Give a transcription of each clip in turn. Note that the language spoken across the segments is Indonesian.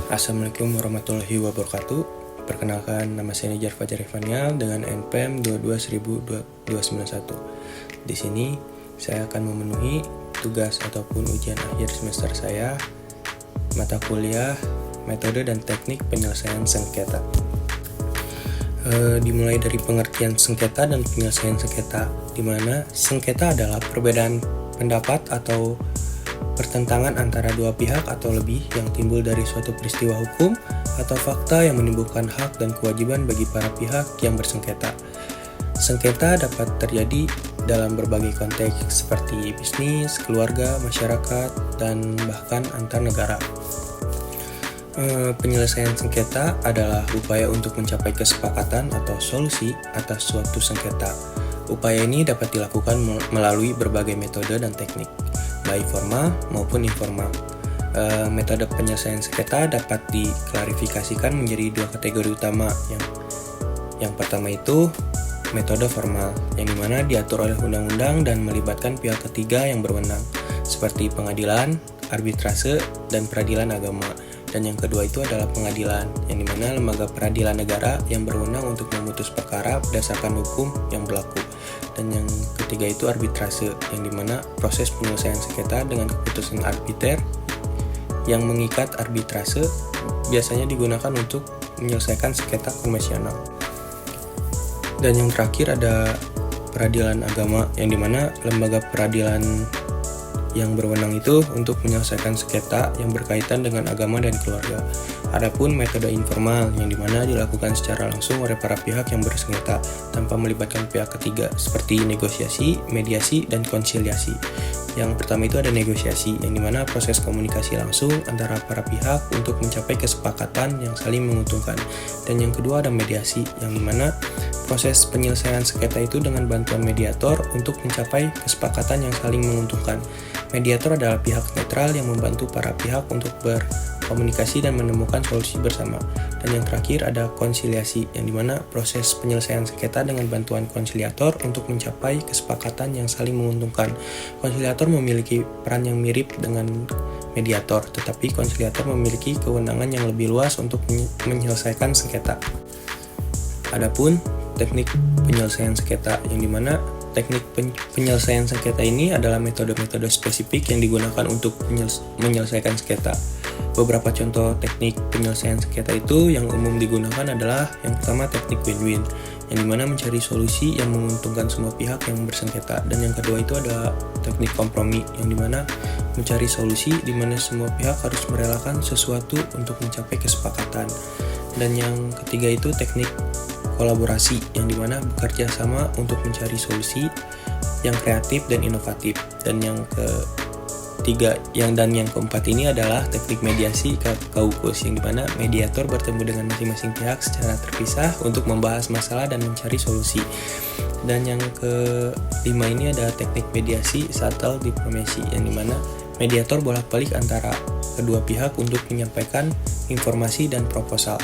Assalamualaikum warahmatullahi wabarakatuh. Perkenalkan, nama saya Nijar Fajar Evanial dengan NPM 22.291. Di sini saya akan memenuhi tugas ataupun ujian akhir semester saya, mata kuliah metode dan teknik penyelesaian sengketa. Dimulai dari pengertian sengketa dan penyelesaian sengketa, di mana sengketa adalah perbedaan pendapat atau pertentangan antara dua pihak atau lebih yang timbul dari suatu peristiwa hukum atau fakta yang menimbulkan hak dan kewajiban bagi para pihak yang bersengketa. Sengketa dapat terjadi dalam berbagai konteks seperti bisnis, keluarga, masyarakat, dan bahkan antar negara. Penyelesaian sengketa adalah upaya untuk mencapai kesepakatan atau solusi atas suatu sengketa. Upaya ini dapat dilakukan melalui berbagai metode dan teknik, baik formal maupun informal. Metode penyelesaian sengketa dapat diklarifikasikan menjadi dua kategori utama. Yang pertama itu metode formal, yang dimana diatur oleh undang-undang dan melibatkan pihak ketiga yang berwenang, seperti pengadilan, arbitrase, dan peradilan agama. Dan yang kedua itu adalah pengadilan, yang dimana lembaga peradilan negara yang berwenang untuk memutus perkara berdasarkan hukum yang berlaku. Dan yang ketiga itu arbitrase, yang dimana proses penyelesaian sengketa dengan keputusan arbiter yang mengikat. Arbitrase biasanya digunakan untuk menyelesaikan sengketa konvensional. Dan yang terakhir ada peradilan agama, yang dimana lembaga peradilan yang berwenang itu untuk menyelesaikan sengketa yang berkaitan dengan agama dan keluarga. Adapun metode informal, yang dimana dilakukan secara langsung oleh para pihak yang bersengketa tanpa melibatkan pihak ketiga, seperti negosiasi, mediasi, dan konsiliasi. Yang pertama itu ada negosiasi, yang dimana proses komunikasi langsung antara para pihak untuk mencapai kesepakatan yang saling menguntungkan. Dan yang kedua ada mediasi, yang dimana proses penyelesaian sengketa itu dengan bantuan mediator untuk mencapai kesepakatan yang saling menguntungkan. Mediator adalah pihak netral yang membantu para pihak untuk berkomunikasi dan menemukan solusi bersama. Dan yang terakhir ada konsiliasi, yang dimana proses penyelesaian sengketa dengan bantuan konsiliator untuk mencapai kesepakatan yang saling menguntungkan. Konsiliator memiliki peran yang mirip dengan mediator, tetapi konsiliator memiliki kewenangan yang lebih luas untuk menyelesaikan sengketa. Adapun teknik penyelesaian sengketa, yang dimana teknik penyelesaian sengketa ini adalah metode-metode spesifik yang digunakan untuk menyelesaikan sengketa. Beberapa contoh teknik penyelesaian sengketa itu yang umum digunakan adalah yang pertama teknik win-win, yang dimana mencari solusi yang menguntungkan semua pihak yang bersengketa. Dan yang kedua itu adalah teknik kompromi, yang dimana mencari solusi di mana semua pihak harus merelakan sesuatu untuk mencapai kesepakatan. Dan yang ketiga itu teknik kolaborasi, yang dimana bekerja sama untuk mencari solusi yang kreatif dan inovatif. Dan yang ketiga yang keempat ini adalah teknik mediasi kaukus, yang dimana mediator bertemu dengan masing-masing pihak secara terpisah untuk membahas masalah dan mencari solusi. Dan yang kelima ini ada teknik mediasi subtle diplomacy, yang dimana mediator bolak-balik antara kedua pihak untuk menyampaikan informasi dan proposal.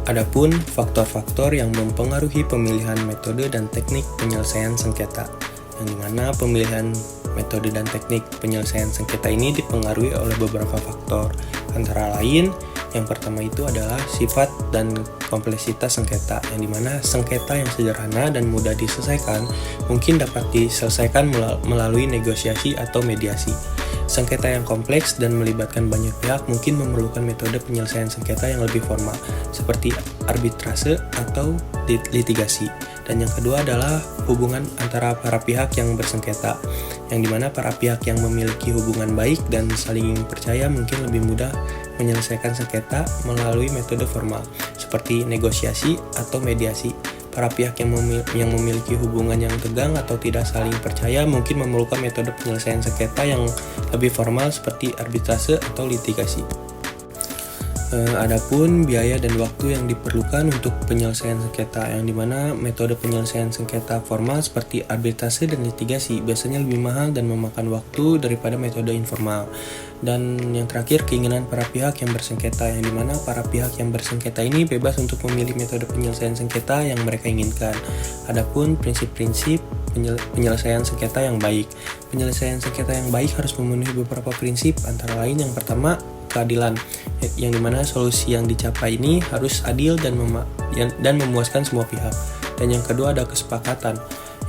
Adapun faktor-faktor yang mempengaruhi pemilihan metode dan teknik penyelesaian sengketa, yang dimana pemilihan metode dan teknik penyelesaian sengketa ini dipengaruhi oleh beberapa faktor. Antara lain, yang pertama itu adalah sifat dan kompleksitas sengketa, yang dimana sengketa yang sederhana dan mudah diselesaikan mungkin dapat diselesaikan melalui negosiasi atau mediasi. Sengketa yang kompleks dan melibatkan banyak pihak mungkin memerlukan metode penyelesaian sengketa yang lebih formal, seperti arbitrase atau litigasi. Dan yang kedua adalah hubungan antara para pihak yang bersengketa, yang dimana para pihak yang memiliki hubungan baik dan saling percaya mungkin lebih mudah menyelesaikan sengketa melalui metode formal, seperti negosiasi atau mediasi. Para pihak yang memiliki hubungan yang tegang atau tidak saling percaya mungkin memerlukan metode penyelesaian sengketa yang lebih formal, seperti arbitrase atau litigasi. Adapun biaya dan waktu yang diperlukan untuk penyelesaian sengketa, yang dimana metode penyelesaian sengketa formal seperti arbitrase dan litigasi biasanya lebih mahal dan memakan waktu daripada metode informal. Dan yang terakhir, keinginan para pihak yang bersengketa, yang dimana para pihak yang bersengketa ini bebas untuk memilih metode penyelesaian sengketa yang mereka inginkan. Adapun prinsip-prinsip penyelesaian sengketa yang baik. Penyelesaian sengketa yang baik harus memenuhi beberapa prinsip, antara lain yang pertama, keadilan, yang dimana solusi yang dicapai ini harus adil dan memuaskan semua pihak. Dan yang kedua ada kesepakatan,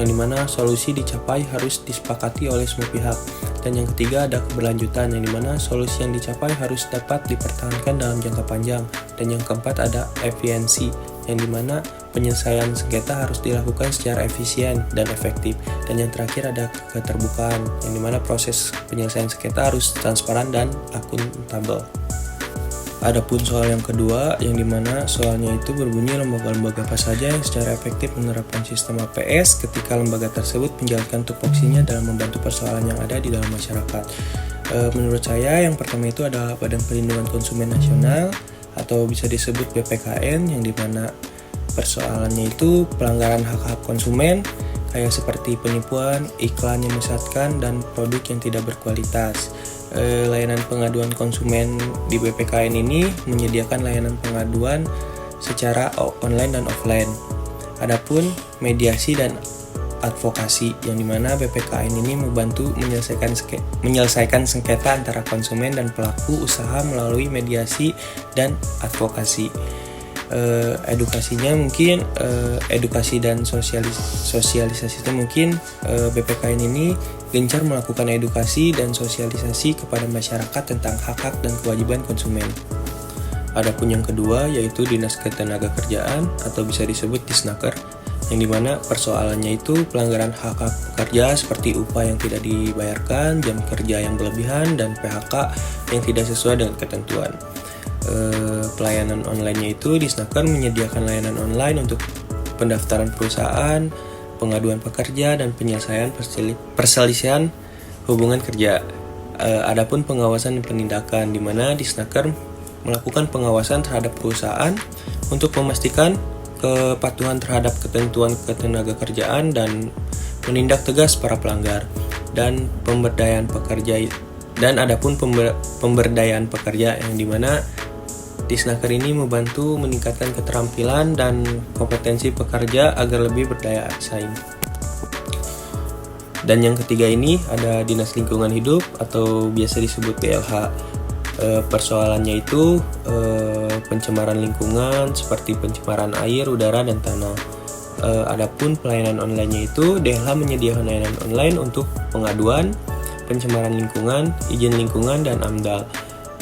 yang dimana solusi dicapai harus disepakati oleh semua pihak. Dan yang ketiga ada keberlanjutan, yang dimana solusi yang dicapai harus dapat dipertahankan dalam jangka panjang. Dan yang keempat ada efisiensi, yang dimana penyelesaian sengketa harus dilakukan secara efisien dan efektif. Dan yang terakhir ada keterbukaan, yang dimana proses penyelesaian sengketa harus transparan dan akuntabel. Adapun soal yang kedua, yang dimana soalnya itu berbunyi lembaga-lembaga apa saja yang secara efektif menerapkan sistem APS ketika lembaga tersebut menjalankan tupoksinya dalam membantu persoalan yang ada di dalam masyarakat. Menurut saya yang pertama itu adalah Badan Perlindungan Konsumen Nasional atau bisa disebut BPKN, yang dimana persoalannya itu pelanggaran hak-hak konsumen kayak seperti penipuan, iklan yang menyesatkan, dan produk yang tidak berkualitas. Layanan pengaduan konsumen di BPKN ini menyediakan layanan pengaduan secara online dan offline. Adapun mediasi dan advokasi, yang dimana BPKN ini membantu menyelesaikan sengketa antara konsumen dan pelaku usaha melalui mediasi dan advokasi. Edukasinya mungkin edukasi dan sosialisasi itu mungkin BPKN ini gencar melakukan edukasi dan sosialisasi kepada masyarakat tentang hak-hak dan kewajiban konsumen. Adapun yang kedua yaitu Dinas Ketenagakerjaan atau bisa disebut Disnaker, yang dimana persoalannya itu pelanggaran hak-hak pekerja seperti upah yang tidak dibayarkan, jam kerja yang berlebihan, dan PHK yang tidak sesuai dengan ketentuan. Pelayanan online-nya itu Disnaker menyediakan layanan online untuk pendaftaran perusahaan, pengaduan pekerja, dan penyelesaian perselisihan hubungan kerja. Adapun pengawasan dan penindakan, di mana Disnaker melakukan pengawasan terhadap perusahaan untuk memastikan kepatuhan terhadap ketentuan ketenagakerjaan dan menindak tegas para pelanggar. Dan pemberdayaan pekerja, dan adapun pemberdayaan pekerja, yang dimana Disnaker ini membantu meningkatkan keterampilan dan kompetensi pekerja agar lebih berdaya saing. Dan yang ketiga ini ada Dinas Lingkungan Hidup atau biasa disebut DLH. Persoalannya itu pencemaran lingkungan seperti pencemaran air, udara, dan tanah. Adapun pelayanan online-nya itu DLH menyediakan layanan online untuk pengaduan, pencemaran lingkungan, izin lingkungan, dan AMDAL.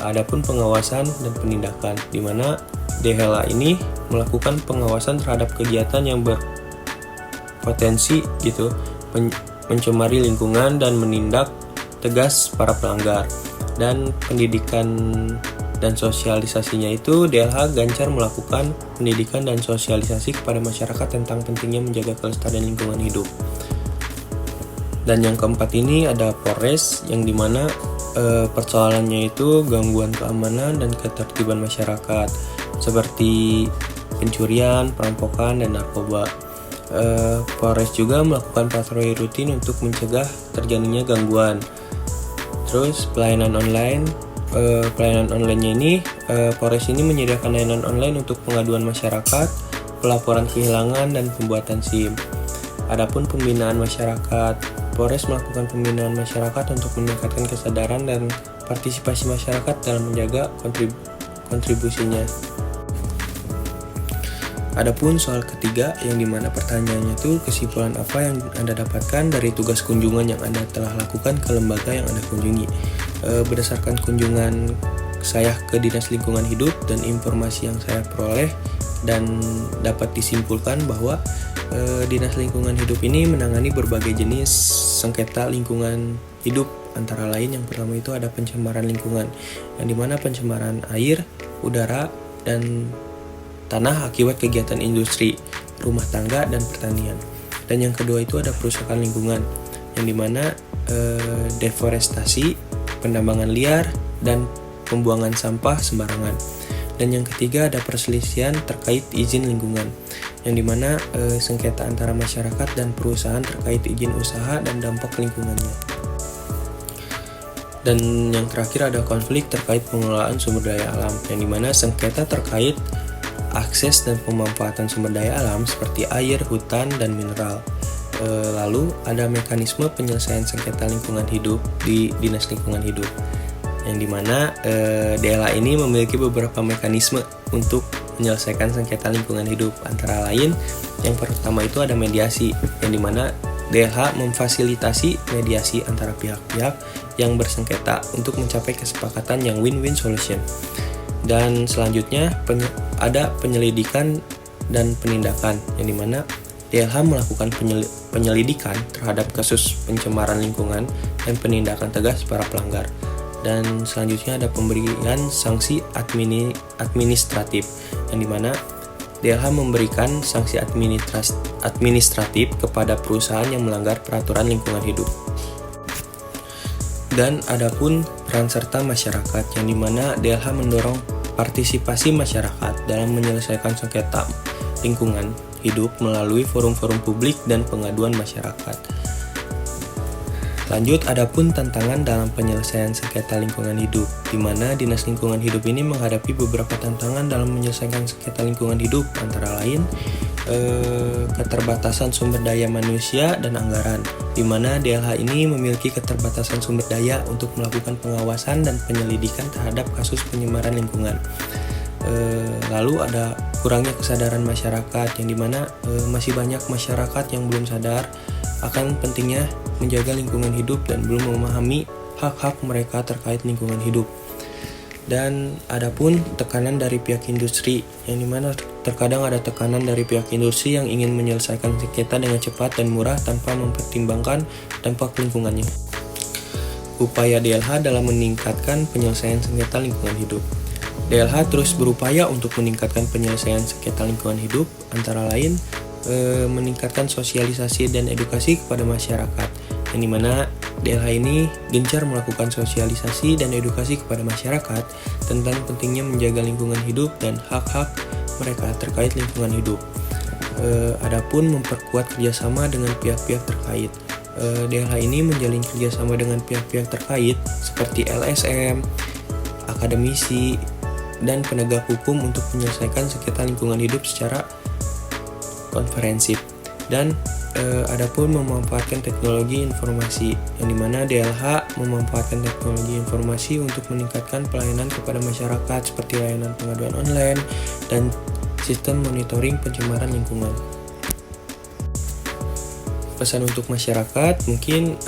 Adapun pengawasan dan penindakan, di mana DLH ini melakukan pengawasan terhadap kegiatan yang berpotensi mencemari lingkungan dan menindak tegas para pelanggar. Dan pendidikan dan sosialisasinya itu DLH gencar melakukan pendidikan dan sosialisasi kepada masyarakat tentang pentingnya menjaga kelestarian lingkungan hidup. Dan yang keempat ini ada Polres, yang dimana persoalannya itu gangguan keamanan dan ketertiban masyarakat seperti pencurian, perampokan, dan narkoba. Polres juga melakukan patroli rutin untuk mencegah terjadinya gangguan. Terus pelayanan online-nya ini Polres ini menyediakan layanan online untuk pengaduan masyarakat, pelaporan kehilangan, dan pembuatan SIM. Adapun pembinaan masyarakat, Polres melakukan pembinaan masyarakat untuk meningkatkan kesadaran dan partisipasi masyarakat dalam menjaga kontribusinya. Adapun soal ketiga, yang dimana pertanyaannya itu kesimpulan apa yang Anda dapatkan dari tugas kunjungan yang Anda telah lakukan ke lembaga yang Anda kunjungi. Berdasarkan kunjungan saya ke Dinas Lingkungan Hidup dan informasi yang saya peroleh, dan dapat disimpulkan bahwa Dinas Lingkungan Hidup ini menangani berbagai jenis sengketa lingkungan hidup, antara lain yang pertama itu ada pencemaran lingkungan, yang dimana pencemaran air, udara, dan tanah akibat kegiatan industri, rumah tangga, dan pertanian. Dan yang kedua itu ada perusakan lingkungan, yang dimana deforestasi, penambangan liar, dan pembuangan sampah sembarangan. Dan yang ketiga ada perselisihan terkait izin lingkungan, yang dimana sengketa antara masyarakat dan perusahaan terkait izin usaha dan dampak lingkungannya. Dan yang terakhir ada konflik terkait pengelolaan sumber daya alam, yang dimana sengketa terkait akses dan pemanfaatan sumber daya alam seperti air, hutan, dan mineral. Lalu ada mekanisme penyelesaian sengketa lingkungan hidup di Dinas Lingkungan Hidup, yang dimana DLH ini memiliki beberapa mekanisme untuk menyelesaikan sengketa lingkungan hidup. Antara lain, yang pertama itu ada mediasi, yang dimana DLH memfasilitasi mediasi antara pihak-pihak yang bersengketa untuk mencapai kesepakatan yang win-win solution. Dan selanjutnya ada penyelidikan dan penindakan, yang dimana DLH melakukan penyelidikan terhadap kasus pencemaran lingkungan dan penindakan tegas para pelanggar. Dan selanjutnya ada pemberian sanksi administratif, yang dimana DLH memberikan sanksi administratif kepada perusahaan yang melanggar peraturan lingkungan hidup. Dan adapun peran serta masyarakat, yang dimana DLH mendorong partisipasi masyarakat dalam menyelesaikan sengketa lingkungan hidup melalui forum-forum publik dan pengaduan masyarakat. Lanjut, adapun tantangan dalam penyelesaian sengketa lingkungan hidup, di mana Dinas Lingkungan Hidup ini menghadapi beberapa tantangan dalam menyelesaikan sengketa lingkungan hidup, antara lain keterbatasan sumber daya manusia dan anggaran, di mana DLH ini memiliki keterbatasan sumber daya untuk melakukan pengawasan dan penyelidikan terhadap kasus pencemaran lingkungan. Lalu ada kurangnya kesadaran masyarakat, yang dimana masih banyak masyarakat yang belum sadar akan pentingnya menjaga lingkungan hidup dan belum memahami hak-hak mereka terkait lingkungan hidup. Dan adapun tekanan dari pihak industri, yang dimana terkadang ada tekanan dari pihak industri yang ingin menyelesaikan sengketa dengan cepat dan murah tanpa mempertimbangkan dampak lingkungannya. Upaya DLH dalam meningkatkan penyelesaian sengketa lingkungan hidup. DLH terus berupaya untuk meningkatkan penyelesaian sengketa lingkungan hidup, antara lain meningkatkan sosialisasi dan edukasi kepada masyarakat, yang dimana DLH ini gencar melakukan sosialisasi dan edukasi kepada masyarakat tentang pentingnya menjaga lingkungan hidup dan hak-hak mereka terkait lingkungan hidup. Adapun memperkuat kerjasama dengan pihak-pihak terkait. DLH ini menjalin kerjasama dengan pihak-pihak terkait seperti LSM, akademisi, dan penegak hukum untuk menyelesaikan sengketa lingkungan hidup secara konferensif. Dan adapun memanfaatkan teknologi informasi, yang dimana DLH memanfaatkan teknologi informasi untuk meningkatkan pelayanan kepada masyarakat seperti layanan pengaduan online dan sistem monitoring pencemaran lingkungan. Pesan untuk masyarakat mungkin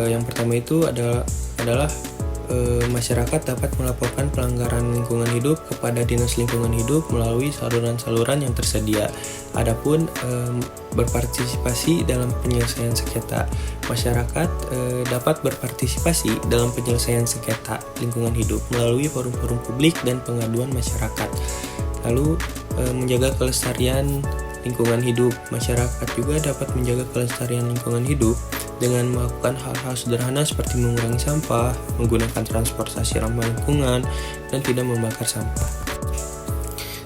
yang pertama itu adalah masyarakat dapat melaporkan pelanggaran lingkungan hidup kepada Dinas Lingkungan Hidup melalui saluran-saluran yang tersedia. Adapun berpartisipasi dalam penyelesaian sengketa. Masyarakat dapat berpartisipasi dalam penyelesaian sengketa lingkungan hidup melalui forum-forum publik dan pengaduan masyarakat. Lalu menjaga kelestarian lingkungan hidup. Masyarakat juga dapat menjaga kelestarian lingkungan hidup dengan melakukan hal-hal sederhana seperti mengurangi sampah, menggunakan transportasi ramah lingkungan, dan tidak membakar sampah.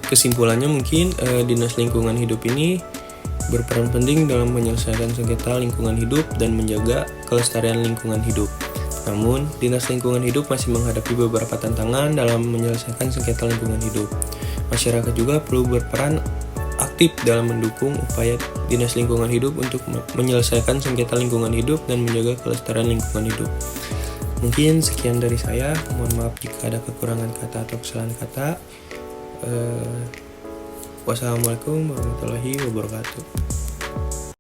Kesimpulannya mungkin Dinas Lingkungan Hidup ini berperan penting dalam menyelesaikan sengketa lingkungan hidup dan menjaga kelestarian lingkungan hidup. Namun, Dinas Lingkungan Hidup masih menghadapi beberapa tantangan dalam menyelesaikan sengketa lingkungan hidup. Masyarakat juga perlu berperan aktif dalam mendukung upaya Dinas Lingkungan Hidup untuk menyelesaikan sengketa lingkungan hidup dan menjaga kelestarian lingkungan hidup. Mungkin sekian dari saya, mohon maaf jika ada kekurangan kata atau kesalahan kata. Wassalamualaikum warahmatullahi wabarakatuh.